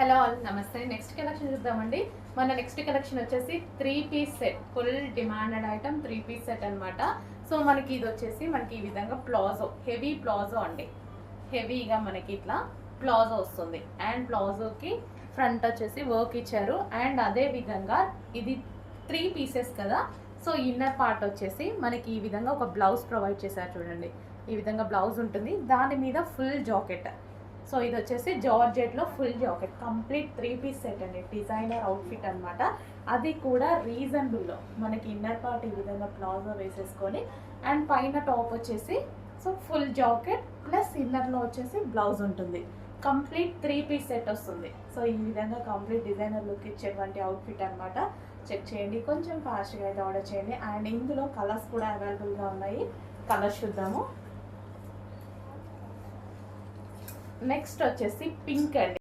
Hello all నమస్తే. Next collection చూద్దామండి. మన నెక్స్ట్ కలెక్షన్ వచ్చేసి 3-పీస్ సెట్, ఫుల్ డిమాండెడ్ ఐటమ్ 3-పీస్ సెట్ అనమాట. సో మనకి ఇది వచ్చేసి మనకి ఈ విధంగా ప్లాజో, హెవీ ప్లాజో అండి. హెవీగా మనకి ఇట్లా ప్లాజో వస్తుంది అండ్ ప్లాజోకి ఫ్రంట్ వచ్చేసి వర్క్ ఇచ్చారు. అండ్ అదే విధంగా ఇది 3 పీసెస్ కదా. సో ఇన్నర్ పార్ట్ వచ్చేసి మనకి ఈ విధంగా ఒక బ్లౌజ్ ప్రొవైడ్ చేశారు చూడండి. ఈ విధంగా బ్లౌజ్ ఉంటుంది, దాని మీద ఫుల్ జాకెట్. సో ఇది వచ్చేసి జార్జెట్లో ఫుల్ జాకెట్, కంప్లీట్ 3-పీస్ సెట్ అండి. డిజైనర్ అవుట్ఫిట్ అనమాట. అది కూడా రీజనబుల్లో మనకి ఇన్నర్ పార్ట్ ఈ విధంగా ప్లాజో వేసేసుకొని అండ్ పైన టాప్ వచ్చేసి సో ఫుల్ జాకెట్ ప్లస్ ఇన్నర్లో వచ్చేసి బ్లౌజ్ ఉంటుంది. కంప్లీట్ 3-పీస్ సెట్ వస్తుంది. సో ఈ విధంగా కంప్లీట్ డిజైనర్ లుక్ ఇచ్చేటువంటి అవుట్ఫిట్ అనమాట. చెక్ చేయండి, కొంచెం ఫాస్ట్గా అయితే ఆర్డర్ చేయండి. అండ్ ఇందులో కలర్స్ కూడా అవైలబుల్గా ఉన్నాయి. కలర్స్ చూద్దాము. నెక్స్ట్ వచ్చేసి పింక్ అండి.